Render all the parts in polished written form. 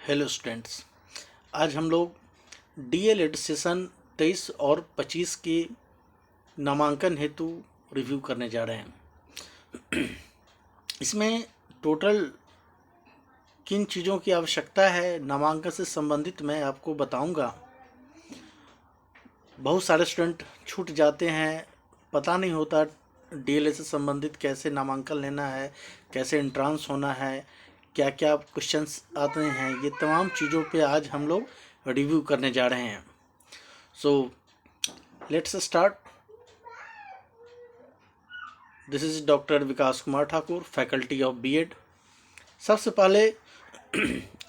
Hello students. आज हम लोग डीएलएड सेशन 23 और 25 के नामांकन हेतु रिव्यू करने जा रहे हैं। इसमें टोटल किन चीज़ों की आवश्यकता है नामांकन से संबंधित मैं आपको बताऊंगा। बहुत सारे स्टूडेंट छूट जाते हैं, पता नहीं होता डीएलएड से संबंधित कैसे नामांकन लेना है, कैसे एंट्रांस होना है, क्या क्या क्वेश्चंस आते हैं। ये तमाम चीज़ों पे आज हम लोग रिव्यू करने जा रहे हैं। So let's start. This is doctor Vikas Kumar Thakur, faculty of BEd. सबसे पहले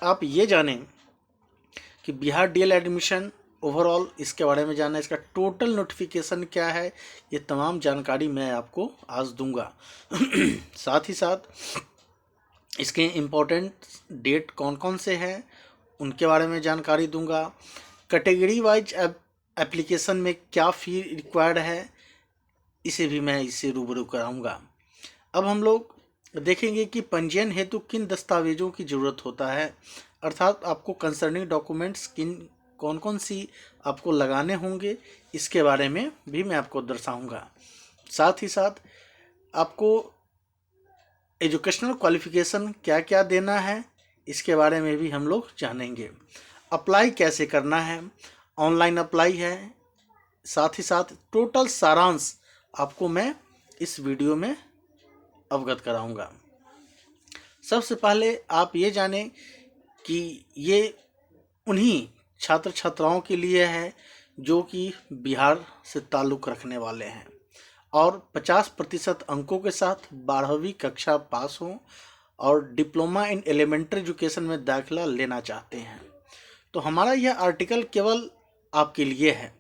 आप ये जानें कि बिहार डीएल एडमिशन ओवरऑल इसके बारे में जानना है, इसका टोटल नोटिफिकेशन क्या है, ये तमाम जानकारी मैं आपको आज दूंगा। साथ ही साथ इसके इम्पोर्टेंट डेट कौन कौन से हैं उनके बारे में जानकारी दूंगा। कैटेगरी वाइज एप्लीकेशन में क्या फ़ी रिक्वायर्ड है इसे भी मैं इससे रूबरू कराऊंगा। अब हम लोग देखेंगे कि पंजीयन हेतु किन दस्तावेजों की ज़रूरत होता है, अर्थात आपको कंसर्निंग डॉक्यूमेंट्स कौन कौन सी आपको लगाने होंगे, इसके बारे में भी मैं आपको दर्शाऊंगा। साथ ही साथ आपको एजुकेशनल क्वालिफिकेशन क्या क्या देना है इसके बारे में भी हम लोग जानेंगे। अप्लाई कैसे करना है, ऑनलाइन अप्लाई है। साथ ही साथ टोटल सारांश आपको मैं इस वीडियो में अवगत कराऊंगा। सबसे पहले आप ये जानें कि ये उन्हीं छात्र छात्राओं के लिए है जो कि बिहार से ताल्लुक़ रखने वाले हैं और 50% अंकों के साथ 12वीं कक्षा पास हों और डिप्लोमा इन एलिमेंट्री एजुकेशन में दाखिला लेना चाहते हैं। तो हमारा यह आर्टिकल केवल आपके लिए है,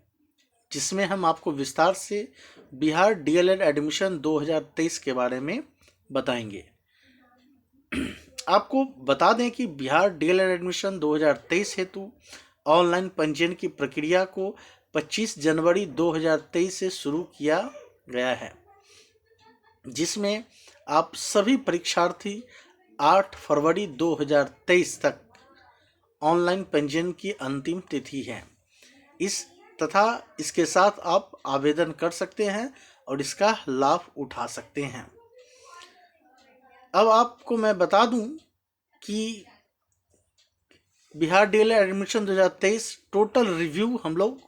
जिसमें हम आपको विस्तार से बिहार डीएलएड एडमिशन 2023 के बारे में बताएंगे। आपको बता दें कि बिहार डीएलएड एडमिशन 2023 हेतु ऑनलाइन पंजीयन की प्रक्रिया को 25 जनवरी 2023 से शुरू किया गया है, जिसमें आप सभी परीक्षार्थी 8 फरवरी 2023 तक ऑनलाइन पंजीयन की अंतिम तिथि है। इसके साथ आप आवेदन कर सकते हैं और इसका लाभ उठा सकते हैं। अब आपको मैं बता दूं कि Bihar DElEd admission 2023 total review हम लोग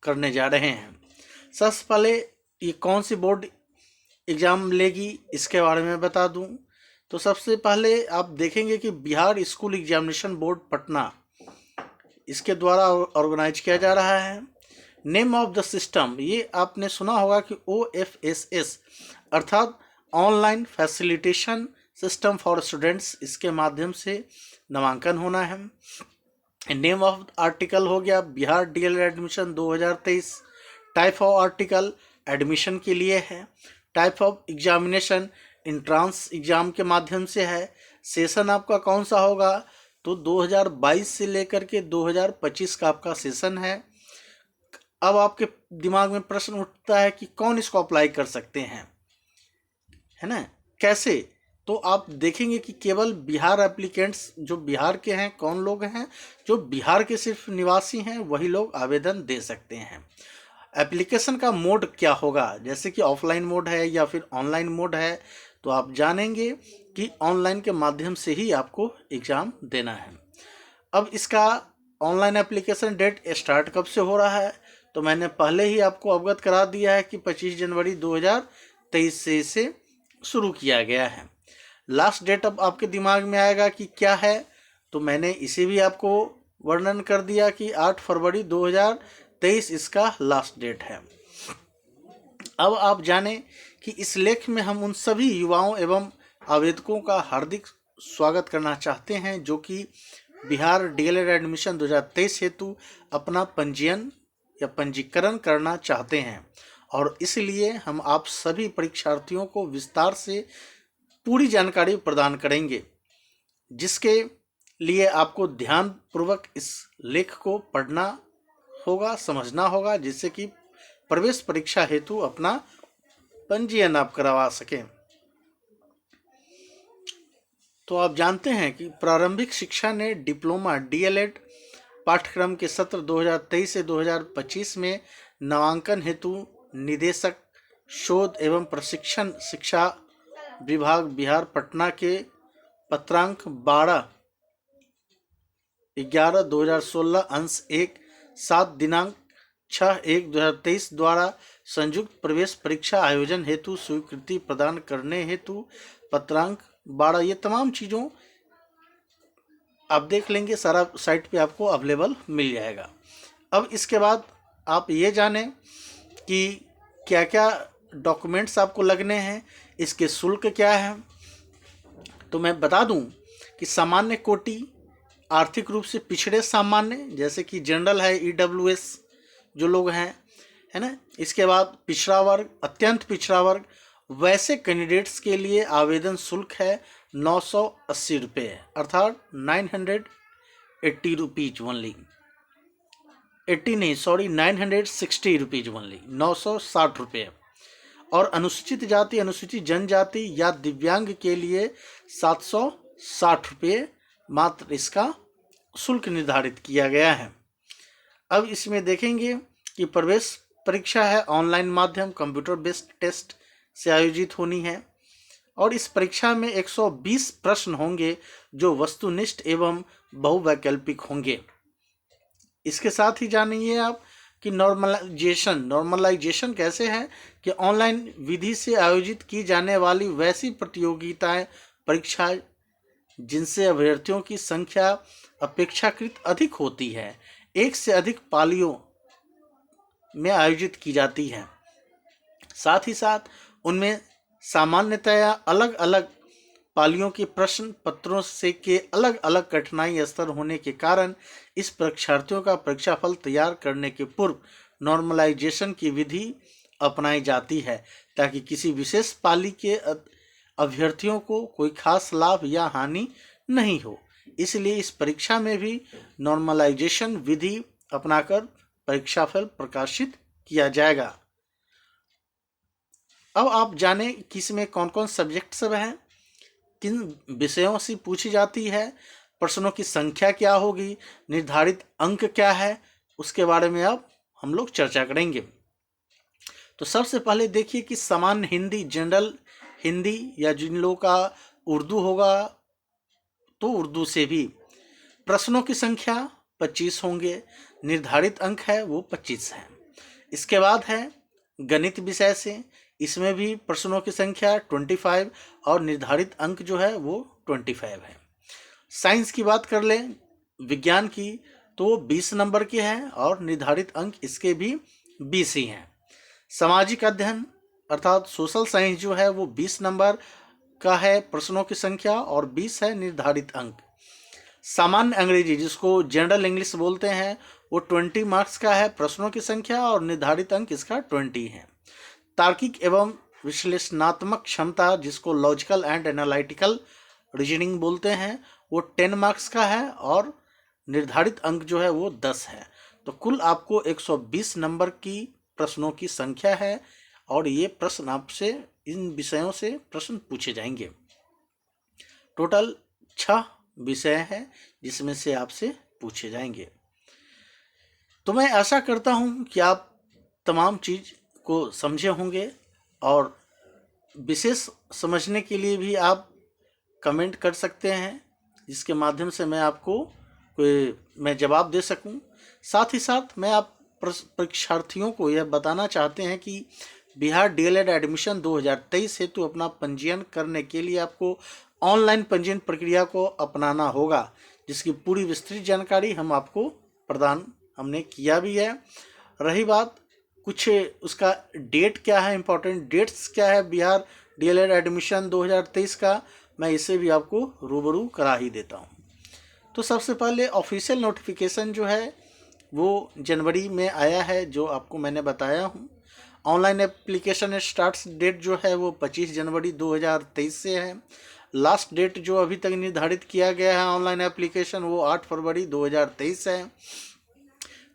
करने जा रहे हैं। सबसे पहले ये कौन सी बोर्ड एग्ज़ाम लेगी इसके बारे में बता दूं तो सबसे पहले आप देखेंगे कि Bihar school examination board Patna, इसके द्वारा ऑर्गेनाइज किया जा रहा है। नेम ऑफ द सिस्टम, ये आपने सुना होगा कि OFSS अर्थात online facilitation system for students, इसके माध्यम से नामांकन होना है। नेम ऑफ आर्टिकल हो गया Bihar DElEd admission 2023। Type of article admission के लिए है। Type of examination entrance exam के माध्यम से है। सेशन आपका कौन सा होगा तो 2022 से लेकर के 2025 का आपका सेशन है। अब आपके दिमाग में प्रश्न उठता है कि कौन इसको अप्लाई कर सकते हैं, है ना, कैसे? तो आप देखेंगे कि केवल बिहार एप्लीकेंट्स जो बिहार के हैं, कौन लोग हैं, जो बिहार के सिर्फ निवासी हैं वही लोग आवेदन दे सकते हैं। एप्लीकेशन का मोड क्या होगा, जैसे कि ऑफलाइन मोड है या फिर ऑनलाइन मोड है, तो आप जानेंगे कि ऑनलाइन के माध्यम से ही आपको एग्ज़ाम देना है। अब इसका ऑनलाइन एप्लीकेशन डेट स्टार्ट कब से हो रहा है तो मैंने पहले ही आपको अवगत करा दिया है कि 25 जनवरी 2023 से इसे शुरू किया गया है। लास्ट डेट अब आपके दिमाग में आएगा कि क्या है, तो मैंने इसे भी आपको वर्णन कर दिया कि 8 फरवरी 2023 इसका लास्ट डेट है। अब आप जानें कि इस लेख में हम उन सभी युवाओं एवं आवेदकों का हार्दिक स्वागत करना चाहते हैं जो कि बिहार डीएलएड एडमिशन 2023 हेतु अपना पंजीयन या पंजीकरण करना चाहते हैं, और इसलिए हम आप सभी परीक्षार्थियों को विस्तार से पूरी जानकारी प्रदान करेंगे, जिसके लिए आपको ध्यानपूर्वक इस लेख को पढ़ना होगा, समझना होगा, जिससे कि प्रवेश परीक्षा हेतु अपना पंजीयन आप करवा सकें। तो आप जानते हैं कि प्रारंभिक शिक्षा ने डिप्लोमा डीएलएड पाठ्यक्रम के सत्र 2023 से 2025 में नामांकन हेतु निदेशक शोध एवं प्रशिक्षण शिक्षा विभाग बिहार पटना के पत्रांक 12/11/2016 अंश 1 7 दिनांक 6/1/2023 द्वारा संयुक्त प्रवेश परीक्षा आयोजन हेतु स्वीकृति प्रदान करने हेतु पत्रांक 12 ये तमाम चीज़ों आप देख लेंगे, सारा साइट पे आपको अवेलेबल मिल जाएगा। अब इसके बाद आप ये जानें कि क्या क्या डॉक्यूमेंट्स आपको लगने हैं, इसके शुल्क क्या है। तो मैं बता दूं कि सामान्य कोटि, आर्थिक रूप से पिछड़े सामान्य जैसे कि जनरल है, ईडब्ल्यूएस जो लोग हैं, है ना। इसके बाद पिछड़ा वर्ग, अत्यंत पिछड़ा वर्ग, वैसे कैंडिडेट्स के लिए आवेदन शुल्क है 980 रुपये, अर्थात 980 रुपीज ओनली। 80 नहीं, सॉरी, 960 रुपीज ओनली, 960 रुपये। और अनुसूचित जाति, अनुसूचित जनजाति या दिव्यांग के लिए 760 रुपये मात्र इसका शुल्क निर्धारित किया गया है। अब इसमें देखेंगे कि प्रवेश परीक्षा है ऑनलाइन माध्यम कंप्यूटर बेस्ड टेस्ट से आयोजित होनी है और इस परीक्षा में 120 प्रश्न होंगे जो वस्तुनिष्ठ एवं बहुवैकल्पिक होंगे। इसके साथ ही जानिए आप कि नॉर्मलाइजेशन कैसे है कि ऑनलाइन विधि से आयोजित की जाने वाली वैसी प्रतियोगिताएं परीक्षाएं जिनसे अभ्यर्थियों की संख्या अपेक्षाकृत अधिक होती है, एक से अधिक पालियों में आयोजित की जाती है। साथ ही साथ उनमें सामान्यतया अलग अलग पालियों के प्रश्न पत्रों से के अलग अलग कठिनाई स्तर होने के कारण इस परीक्षार्थियों का परीक्षाफल तैयार करने के पूर्व नॉर्मलाइजेशन की विधि अपनाई जाती है ताकि किसी विशेष पाली के अभ्यर्थियों को कोई खास लाभ या हानि नहीं हो। इसलिए इस परीक्षा में भी नॉर्मलाइजेशन विधि अपनाकर परीक्षाफल प्रकाशित किया जाएगा। अब आप जानें कि इसमें कौन कौन सब्जेक्ट सब हैं, किन विषयों से पूछी जाती है, प्रश्नों की संख्या क्या होगी, निर्धारित अंक क्या है, उसके बारे में अब हम लोग चर्चा करेंगे। तो सबसे पहले देखिए कि सामान्य हिंदी, जनरल हिंदी या जिन लोगों का उर्दू होगा तो उर्दू से भी प्रश्नों की संख्या 25 होंगे, निर्धारित अंक है वो 25 है। इसके बाद है गणित विषय से, इसमें भी प्रश्नों की संख्या 25 और निर्धारित अंक जो है वो 25 है। साइंस की बात कर लें, विज्ञान की, तो 20 नंबर की है और निर्धारित अंक इसके भी 20 ही हैं। सामाजिक अध्ययन अर्थात सोशल साइंस जो है वो 20 नंबर का है प्रश्नों की संख्या और 20 है निर्धारित अंक। सामान्य अंग्रेजी जिसको जनरल इंग्लिश बोलते हैं वो 20 मार्क्स का है प्रश्नों की संख्या और निर्धारित अंक इसका 20 है। तार्किक एवं विश्लेषणात्मक क्षमता जिसको लॉजिकल एंड एनालिटिकल रीजनिंग बोलते हैं वो 10 मार्क्स का है और निर्धारित अंक जो है वो 10 है। तो कुल आपको 120 नंबर की प्रश्नों की संख्या है और ये प्रश्न आपसे इन विषयों से प्रश्न पूछे जाएंगे। टोटल 6 विषय हैं जिसमें से आपसे पूछे जाएंगे। तो मैं आशा करता हूं कि आप तमाम चीज़ को समझे होंगे और विशेष समझने के लिए भी आप कमेंट कर सकते हैं जिसके माध्यम से मैं आपको मैं जवाब दे सकूं। साथ ही साथ मैं आप परीक्षार्थियों को यह बताना चाहते हैं कि बिहार डीएलएड एडमिशन 2023 हेतु अपना पंजीयन करने के लिए आपको ऑनलाइन पंजीयन प्रक्रिया को अपनाना होगा जिसकी पूरी विस्तृत जानकारी हम आपको प्रदान हमने किया भी है। रही बात कुछ उसका डेट क्या है, इम्पोर्टेंट डेट्स क्या है बिहार डीएलएड एडमिशन 2023 का, मैं इसे भी आपको रूबरू करा ही देता हूँ। तो सबसे पहले ऑफिशियल नोटिफिकेशन जो है वो जनवरी में आया है जो आपको मैंने बताया हूँ। ऑनलाइन एप्लीकेशन स्टार्ट डेट जो है वो 25 जनवरी 2023 से है। लास्ट डेट जो अभी तक निर्धारित किया गया है ऑनलाइन एप्लीकेशन वो 8 फरवरी 2023 है।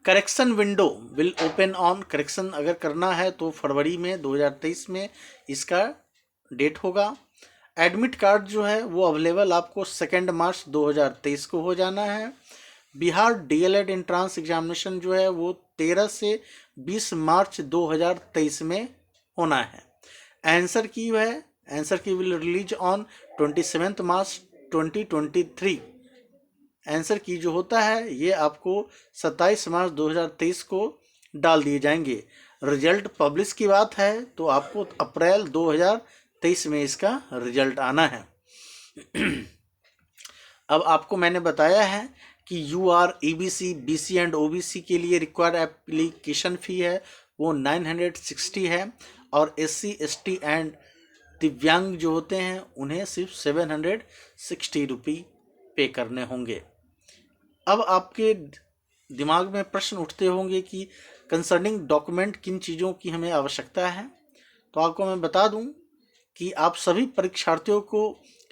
Correction window will open on, correction अगर करना है तो फरवरी में 2023 में इसका डेट होगा। एडमिट कार्ड जो है वो अवेलेबल आपको 2 मार्च 2023 को हो जाना है। बिहार डीएलएड एंट्रांस एग्जामिनेशन जो है वो 13 से 20 मार्च 2023 में होना है। आंसर की will release on 27 March 2023। Answer की जो होता है ये आपको 27 मार्च 2023 को डाल दिए जाएंगे। रिजल्ट पब्लिश की बात है तो आपको अप्रैल 2023 में इसका रिजल्ट आना है। अब आपको मैंने बताया है कि UR, EBC, BC and OBC के लिए रिक्वायर्ड एप्लीकेशन फ़ी है वो 960 है, और एससी, एसटी एंड दिव्यांग जो होते हैं उन्हें सिर्फ 760 रुपये पे करने होंगे। अब आपके दिमाग में प्रश्न उठते होंगे कि कंसर्निंग डॉक्यूमेंट किन चीज़ों की हमें आवश्यकता है। तो आपको मैं बता दूं कि आप सभी परीक्षार्थियों को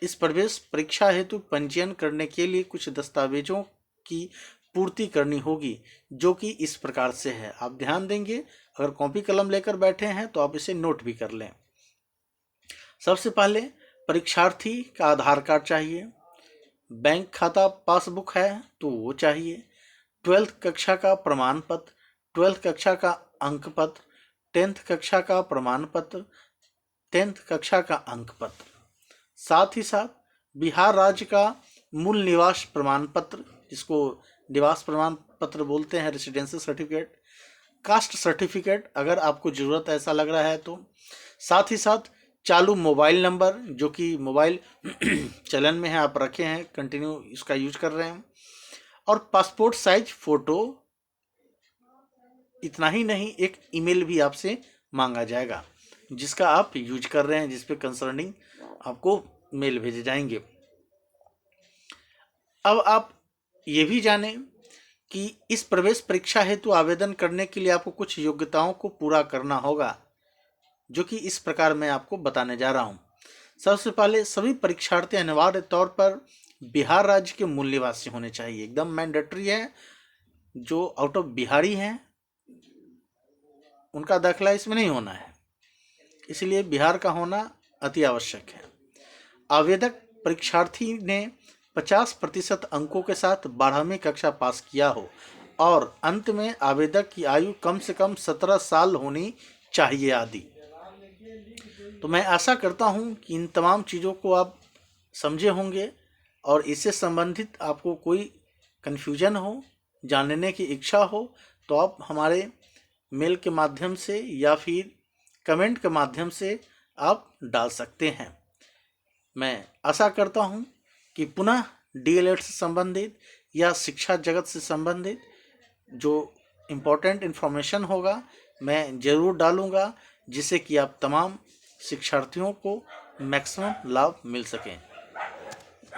इस प्रवेश परीक्षा हेतु पंजीयन करने के लिए कुछ दस्तावेजों की पूर्ति करनी होगी, जो कि इस प्रकार से है। आप ध्यान देंगे, अगर कॉपी कलम लेकर बैठे हैं तो आप इसे नोट भी कर लें। सबसे पहले परीक्षार्थी का आधार कार्ड चाहिए, बैंक खाता पासबुक है तो वो चाहिए, 12th कक्षा का प्रमाण पत्र, 12th कक्षा का अंक पत्र, 10th कक्षा का प्रमाण पत्र, 10th कक्षा का अंक पत्र, साथ ही साथ बिहार राज्य का मूल निवास प्रमाण पत्र, जिसको निवास प्रमाण पत्र बोलते हैं, रेसिडेंशियल सर्टिफिकेट, कास्ट सर्टिफिकेट अगर आपको ज़रूरत ऐसा लग रहा है तो, साथ ही साथ चालू मोबाइल नंबर जो कि मोबाइल चलन में है, आप रखे हैं, कंटिन्यू इसका यूज कर रहे हैं, और पासपोर्ट साइज फ़ोटो। इतना ही नहीं, एक ईमेल भी आपसे मांगा जाएगा जिसका आप यूज कर रहे हैं, जिस पे कंसर्निंग आपको मेल भेजे जाएंगे। अब आप ये भी जानें कि इस प्रवेश परीक्षा हेतु आवेदन करने के लिए आपको कुछ योग्यताओं को पूरा करना होगा, जो कि इस प्रकार मैं आपको बताने जा रहा हूँ। सबसे पहले सभी परीक्षार्थी अनिवार्य तौर पर बिहार राज्य के मूल निवासी होने चाहिए, एकदम मैंडेटरी है। जो आउट ऑफ बिहारी हैं उनका दाखिला इसमें नहीं होना है, इसलिए बिहार का होना अति आवश्यक है। आवेदक परीक्षार्थी ने 50% अंकों के साथ 12वीं कक्षा पास किया हो, और अंत में आवेदक की आयु कम से कम 17 साल होनी चाहिए आदि। तो मैं आशा करता हूं कि इन तमाम चीज़ों को आप समझे होंगे, और इससे संबंधित आपको कोई कन्फ्यूजन हो, जानने की इच्छा हो, तो आप हमारे मेल के माध्यम से या फिर कमेंट के माध्यम से आप डाल सकते हैं। मैं आशा करता हूं कि पुनः डीएलएड से संबंधित या शिक्षा जगत से संबंधित जो इम्पोर्टेंट इन्फॉर्मेशन होगा मैं ज़रूर डालूँगा, जिससे कि आप तमाम शिक्षार्थियों को मैक्सिमम लाभ मिल सके।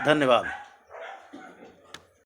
धन्यवाद।